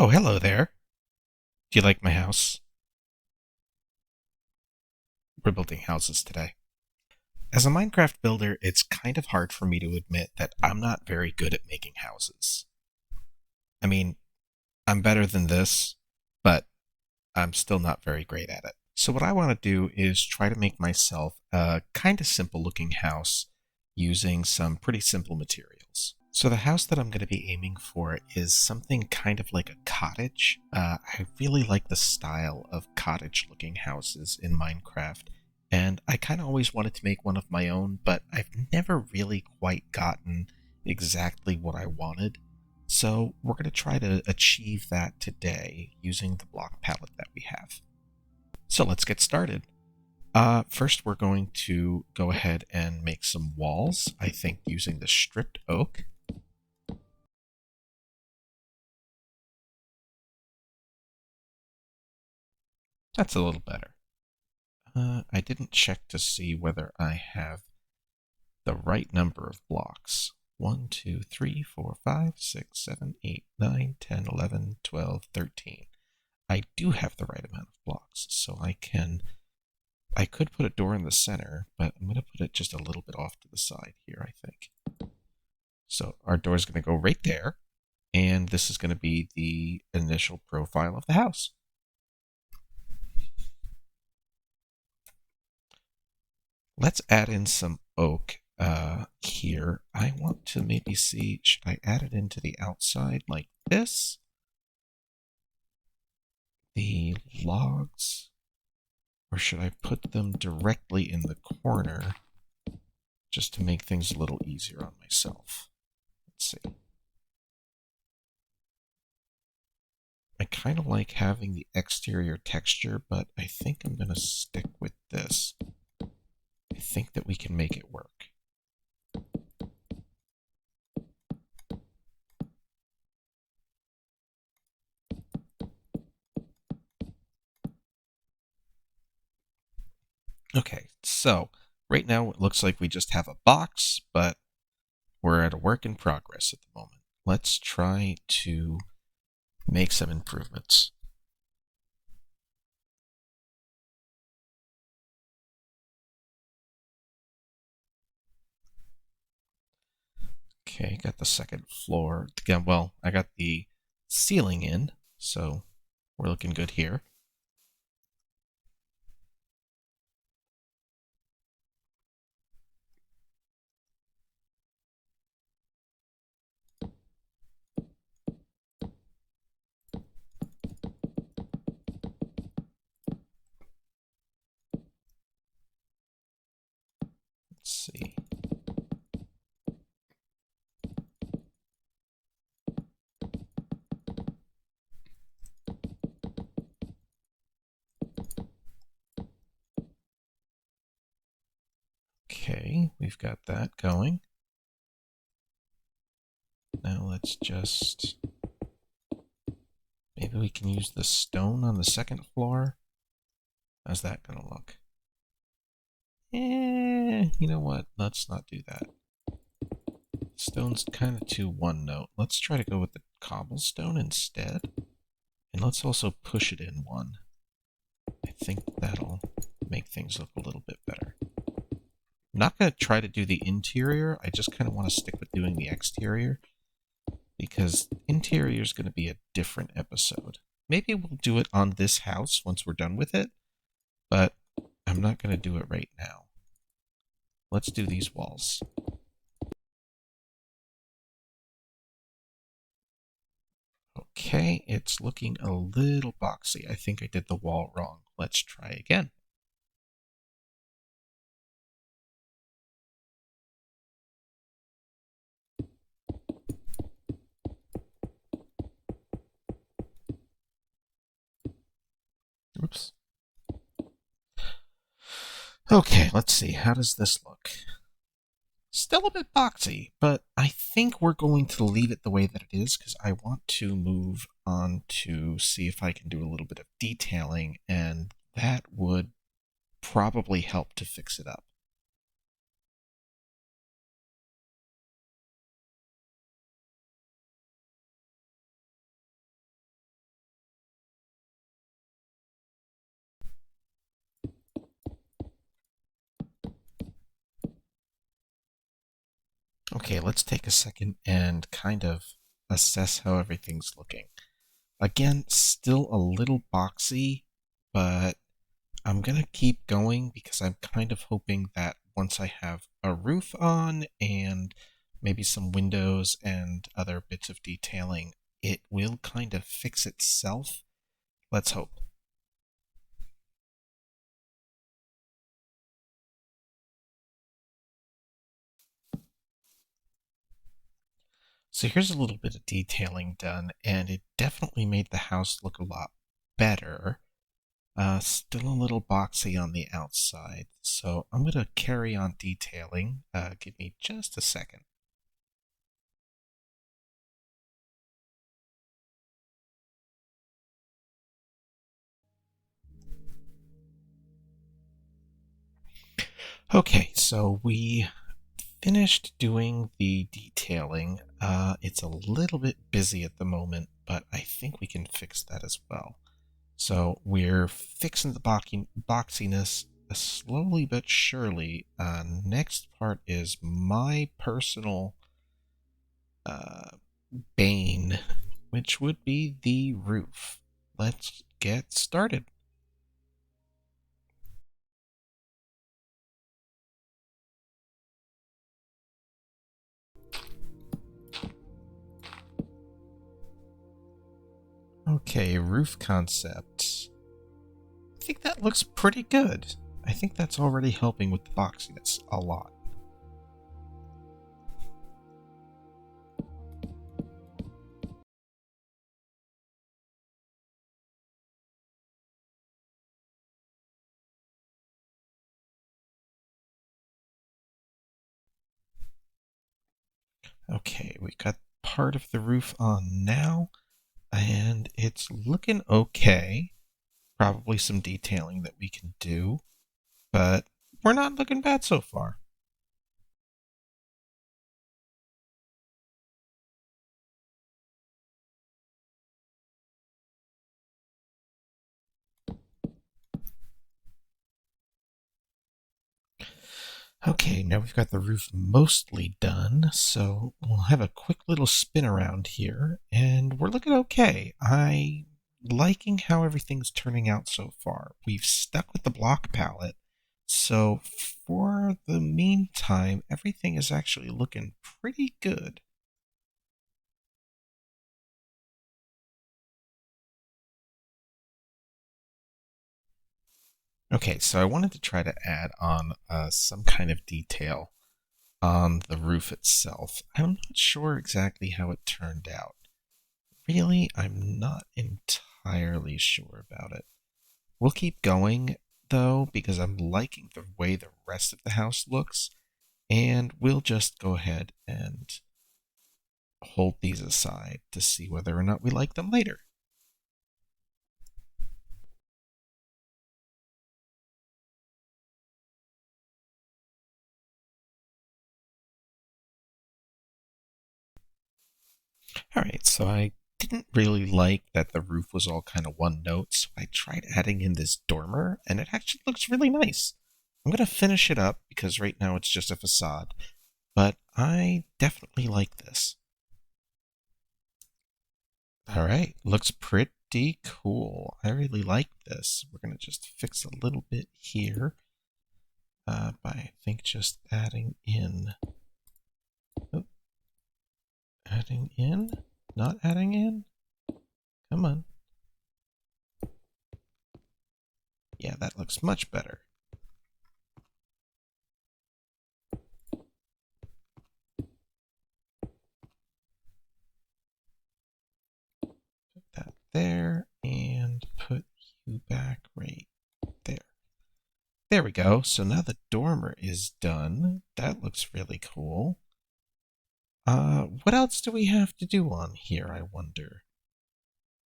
Oh, hello there. Do you like my house? We're building houses today. As a Minecraft builder, it's kind of hard for me to admit that I'm not very good at making houses. I mean, I'm better than this, but I'm still not very great at it. So, what I want to do is try to make myself a kind of simple looking house using some pretty simple materials. So, the house that I'm going to be aiming for is something kind of like a cottage. I really like the style of cottage looking houses in Minecraft, and I kind of always wanted to make one of my own, but I've never really quite gotten exactly what I wanted. So we're going to try to achieve that today using the block palette that we have. So let's get started. First, we're going to go ahead and make some walls, I think using the stripped oak. That's a little better. I didn't check to see whether I have the right number of blocks. 1, 2, 3, 4, 5, 6, 7, 8, 9, 10, 11, 12, 13. I do have the right amount of blocks, so I could put a door in the center, but I'm going to put it just a little bit off to the side here, I think. So our door is going to go right there, and this is going to be the initial profile of the house. Let's add in some oak here. I want to maybe see, should I add it into the outside like this? The logs? Or should I put them directly in the corner just to make things a little easier on myself? Let's see. I kind of like having the exterior texture, but I think I'm going to stick with this. I think that we can make it work. Okay, so right now it looks like we just have a box, but we're at a work in progress at the moment. Let's try to make some improvements. Okay, got the second floor. Again, well, I got the ceiling in, so we're looking good here. Let's see. Okay, we've got that going. Now let's just... Maybe we can use the stone on the second floor. How's that going to look? You know what? Let's not do that. Stone's kind of too one note. Let's try to go with the cobblestone instead. And let's also push it in one. I think that'll make things look a little bit better. I'm not going to try to do the interior. I just kind of want to stick with doing the exterior, because interior is going to be a different episode. Maybe we'll do it on this house once we're done with it, but I'm not going to do it right now. Let's do these walls. Okay, it's looking a little boxy. I think I did the wall wrong. Let's try again. Oops. Okay, let's see. How does this look? Still a bit boxy, but I think we're going to leave it the way that it is because I want to move on to see if I can do a little bit of detailing, and that would probably help to fix it up. Okay, let's take a second and kind of assess how everything's looking. Again, still a little boxy, but I'm gonna keep going because I'm kind of hoping that once I have a roof on and maybe some windows and other bits of detailing, it will kind of fix itself. Let's hope. So here's a little bit of detailing done, and it definitely made the house look a lot better. Still a little boxy on the outside, so I'm going to carry on detailing. Give me just a second. Okay, so we finished doing the detailing. It's a little bit busy at the moment, but I think we can fix that as well. So we're fixing the boxiness slowly but surely. Next part is my personal uh, bane, which would be the roof. Let's get started. Okay, roof concept. I think that looks pretty good. I think that's already helping with the boxiness a lot. Okay, we got part of the roof on now, and it's looking okay. Probably some detailing that we can do, but we're not looking bad so far. Okay, now we've got the roof mostly done, so we'll have a quick little spin around here, and we're looking okay. I liking how everything's turning out so far. We've stuck with the block palette, so for the meantime, everything is actually looking pretty good. Okay, so I wanted to try to add on some kind of detail on the roof itself. I'm not sure exactly how it turned out. Really, I'm not entirely sure about it. We'll keep going, though, because I'm liking the way the rest of the house looks, and we'll just go ahead and hold these aside to see whether or not we like them later. Alright, so I didn't really like that the roof was all kind of one note, so I tried adding in this dormer, and it actually looks really nice. I'm going to finish it up because right now it's just a facade, but I definitely like this. All right, looks pretty cool. I really like this. We're going to just fix a little bit here by, I think, just adding in. Oh, adding in? Not adding in? Come on. Yeah, that looks much better. Put that there and put you back right there. There we go. So now the dormer is done. That looks really cool. What else do we have to do on here, I wonder?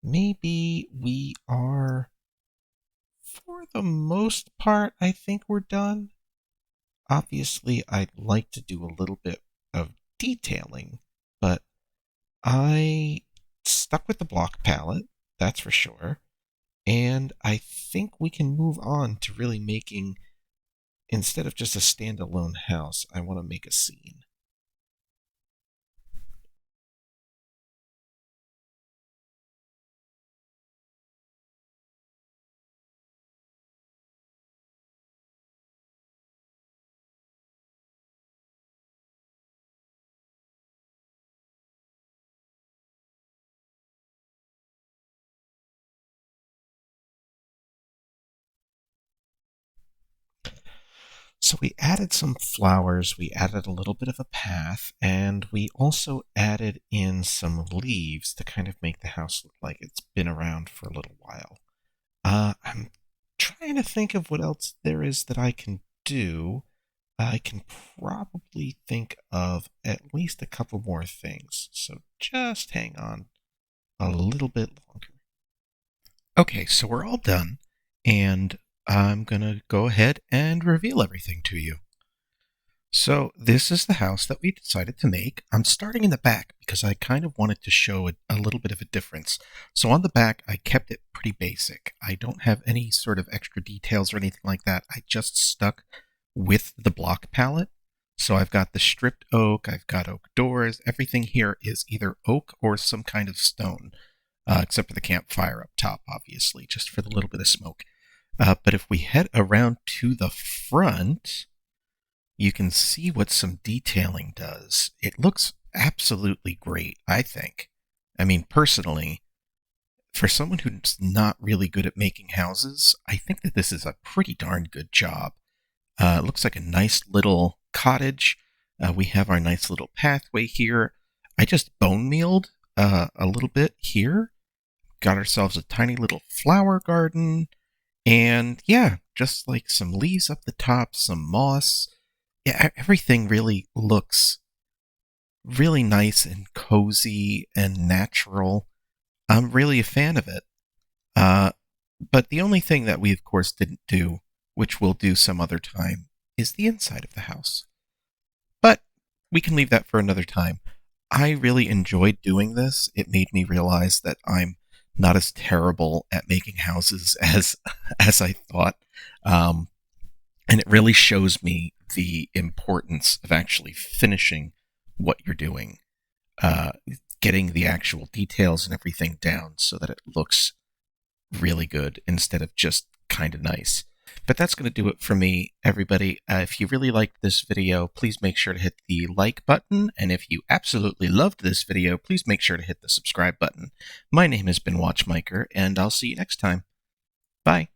Maybe we are, for the most part, I think we're done. Obviously, I'd like to do a little bit of detailing, but I stuck with the block palette, that's for sure. And I think we can move on to really making, instead of just a standalone house, I want to make a scene. So we added some flowers, we added a little bit of a path, and we also added in some leaves to kind of make the house look like it's been around for a little while. I'm trying to think of what else there is that I can do. I can probably think of at least a couple more things, so just hang on a little bit longer. Okay, so we're all done, and I'm gonna go ahead and reveal everything to you. So this is the house that we decided to make. I'm starting in the back because I kind of wanted to show a little bit of a difference. So on the back, I kept it pretty basic. I don't have any sort of extra details or anything like that. I just stuck with the block palette. So I've got the stripped oak, I've got oak doors. Everything here is either oak or some kind of stone, except for the campfire up top, obviously, just for the little bit of smoke. But if we head around to the front, you can see what some detailing does. It looks absolutely great, I think. I mean, personally, for someone who's not really good at making houses, I think that this is a pretty darn good job. It looks like a nice little cottage. We have our nice little pathway here. I just bone mealed a little bit here. Got ourselves a tiny little flower garden. And yeah, just like some leaves up the top, some moss. Yeah, everything really looks really nice and cozy and natural. I'm really a fan of it. Uh, but the only thing that we, of course, didn't do, which we'll do some other time, is the inside of the house. But we can leave that for another time. I really enjoyed doing this. It made me realize that I'm not as terrible at making houses as I thought. And it really shows me the importance of actually finishing what you're doing, uh, getting the actual details and everything down so that it looks really good instead of just kind of nice. But that's going to do it for me, everybody. If you really liked this video, please make sure to hit the like button. And if you absolutely loved this video, please make sure to hit the subscribe button. My name has been Watchmaker, and I'll see you next time. Bye.